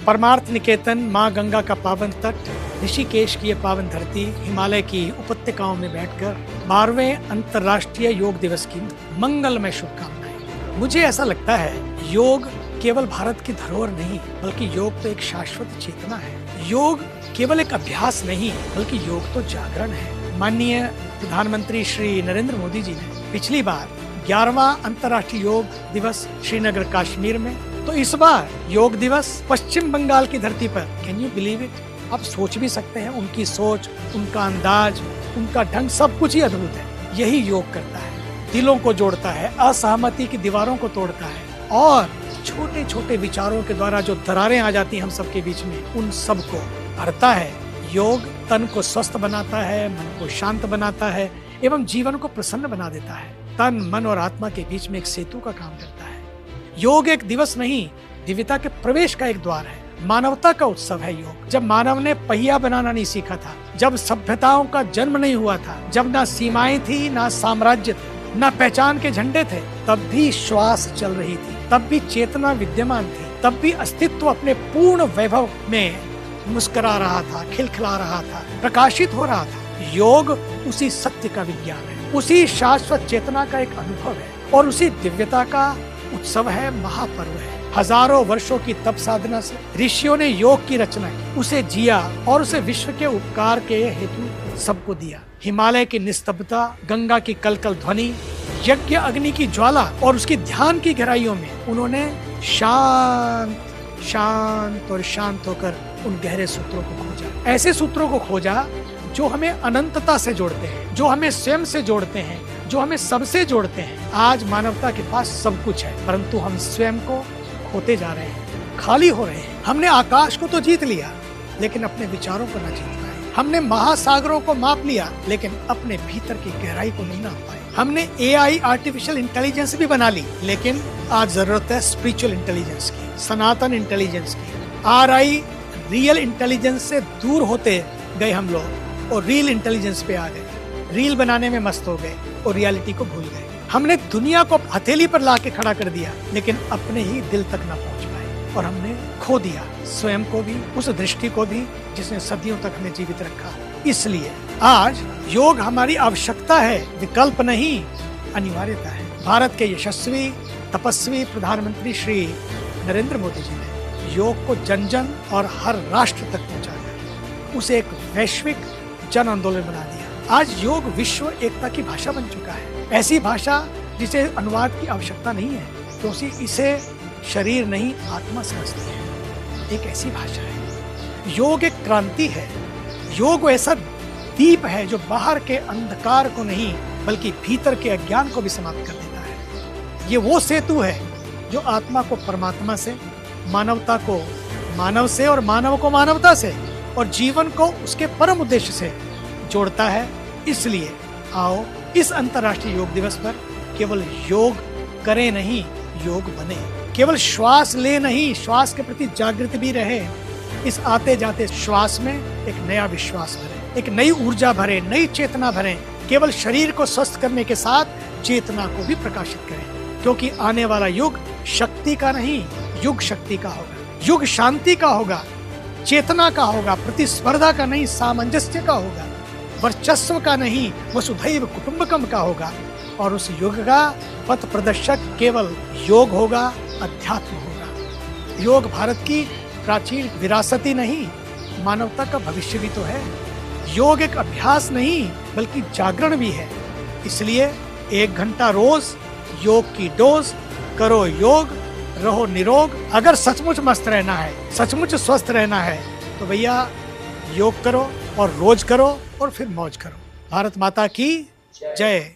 परमार्थ निकेतन, माँ गंगा का पावन तट, ऋषिकेश की ये पावन धरती, हिमालय की उपत्यकाओं में बैठकर 12वें अंतर्राष्ट्रीय योग दिवस की मंगलमय शुभकामनाएं। मुझे ऐसा लगता है योग केवल भारत की धरोहर नहीं, बल्कि योग तो एक शाश्वत चेतना है। योग केवल एक अभ्यास नहीं, बल्कि योग तो जागरण है। माननीय प्रधानमंत्री श्री नरेंद्र मोदी जी ने पिछली बार 11वां अंतर्राष्ट्रीय योग दिवस श्रीनगर कश्मीर में, तो इस बार योग दिवस पश्चिम बंगाल की धरती पर। Can you believe it? आप सोच भी सकते हैं, उनकी सोच, उनका अंदाज, उनका ढंग, सब कुछ ही अद्भुत है। यही योग करता है, दिलों को जोड़ता है, असहमति की दीवारों को तोड़ता है और छोटे छोटे विचारों के द्वारा जो दरारें आ जाती हैं हम सबके बीच में, उन सब को भरता है। योग तन को स्वस्थ बनाता है, मन को शांत बनाता है एवं जीवन को प्रसन्न बना देता है। तन, मन और आत्मा के बीच में एक सेतु का काम करता है। योग एक दिवस नहीं, दिव्यता के प्रवेश का एक द्वार है। मानवता का उत्सव है योग। जब मानव ने पहिया बनाना नहीं सीखा था, जब सभ्यताओं का जन्म नहीं हुआ था, जब ना सीमाएं थी, ना साम्राज्य थे, ना पहचान के झंडे थे, तब भी श्वास चल रही थी, तब भी चेतना विद्यमान थी, तब भी अस्तित्व अपने पूर्ण वैभव में मुस्कुरा रहा था, खिलखिला रहा था, प्रकाशित हो रहा था। योग उसी सत्य का विज्ञान है, उसी शाश्वत चेतना का एक अनुभव है और उसी दिव्यता का उत्सव है, महापर्व है। हजारों वर्षों की तप साधना से ऋषियों ने योग की रचना की, उसे जिया और उसे विश्व के उपकार के हेतु सबको दिया। हिमालय की निस्तब्धता, गंगा की कलकल ध्वनि, यज्ञ अग्नि की ज्वाला और उसकी ध्यान की गहराइयों में उन्होंने शांत शांत और शांत होकर उन गहरे सूत्रों को खोजा। ऐसे सूत्रों को खोजा जो हमें अनंतता से जोड़ते हैं, जो हमें स्वयं से जोड़ते हैं, जो हमें सबसे जोड़ते हैं। आज मानवता के पास सब कुछ है, परंतु हम स्वयं को खोते जा रहे हैं, खाली हो रहे हैं। हमने आकाश को तो जीत लिया, लेकिन अपने विचारों को न जीत पाए। हमने महासागरों को माप लिया, लेकिन अपने भीतर की गहराई को नहीं नाप पाए। हमने AI आर्टिफिशियल इंटेलिजेंस भी बना ली, लेकिन आज जरूरत है स्पिरिचुअल इंटेलिजेंस की, सनातन इंटेलिजेंस की। RI रियल इंटेलिजेंस से दूर होते गए हम लोग और रियल इंटेलिजेंस पे आ गए। रील बनाने में मस्त हो गए और रियलिटी को भूल गए। हमने दुनिया को हथेली पर लाके खड़ा कर दिया, लेकिन अपने ही दिल तक ना पहुंच पाए और हमने खो दिया स्वयं को भी, उस दृष्टि को भी जिसने सदियों तक हमें जीवित रखा। इसलिए आज योग हमारी आवश्यकता है, विकल्प नहीं, अनिवार्यता है। भारत के यशस्वी तपस्वी प्रधानमंत्री श्री नरेंद्र मोदी जी ने योग को जन जन और हर राष्ट्र तक पहुंचाया, उसे एक वैश्विक जन आंदोलन बना दिया। आज योग विश्व एकता की भाषा बन चुका है, ऐसी भाषा जिसे अनुवाद की आवश्यकता नहीं है, क्योंकि इसे शरीर नहीं आत्मा समझती है। एक ऐसी भाषा है। योग एक क्रांति है। योग ऐसा दीप है जो बाहर के अंधकार को नहीं, बल्कि भीतर के अज्ञान को भी समाप्त कर देता है। ये वो सेतु है जो आत्मा को परमात्मा से, मानवता को मानव से और मानव को मानवता से और जीवन को उसके परम उद्देश्य से जोड़ता है। इसलिए आओ इस अंतर्राष्ट्रीय योग दिवस पर केवल योग करें नहीं, योग बने। केवल श्वास ले नहीं, श्वास के प्रति जागृत भी रहे। इस आते जाते श्वास में एक नया विश्वास भरे, एक नई ऊर्जा भरे, नई चेतना भरे। केवल शरीर को स्वस्थ करने के साथ चेतना को भी प्रकाशित करें, क्योंकि आने वाला युग शक्ति का नहीं, युग शक्ति का होगा। युग शांति का होगा, चेतना का होगा, प्रतिस्पर्धा का नहीं, सामंजस्य का होगा, वर्चस्व का नहीं, वसुधैव कुटुंबकम का होगा। और उस युग का पथ प्रदर्शक केवल योग होगा, अध्यात्म होगा। योग भारत की प्राचीन विरासत ही नहीं, मानवता का भविष्य भी तो है। योग एक अभ्यास नहीं, बल्कि जागरण भी है। इसलिए 1 घंटा रोज योग की डोज करो, योग रहो निरोग। अगर सचमुच मस्त रहना है, सचमुच स्वस्थ रहना है, तो भैया योग करो और रोज करो और फिर मौज करो। भारत माता की जय।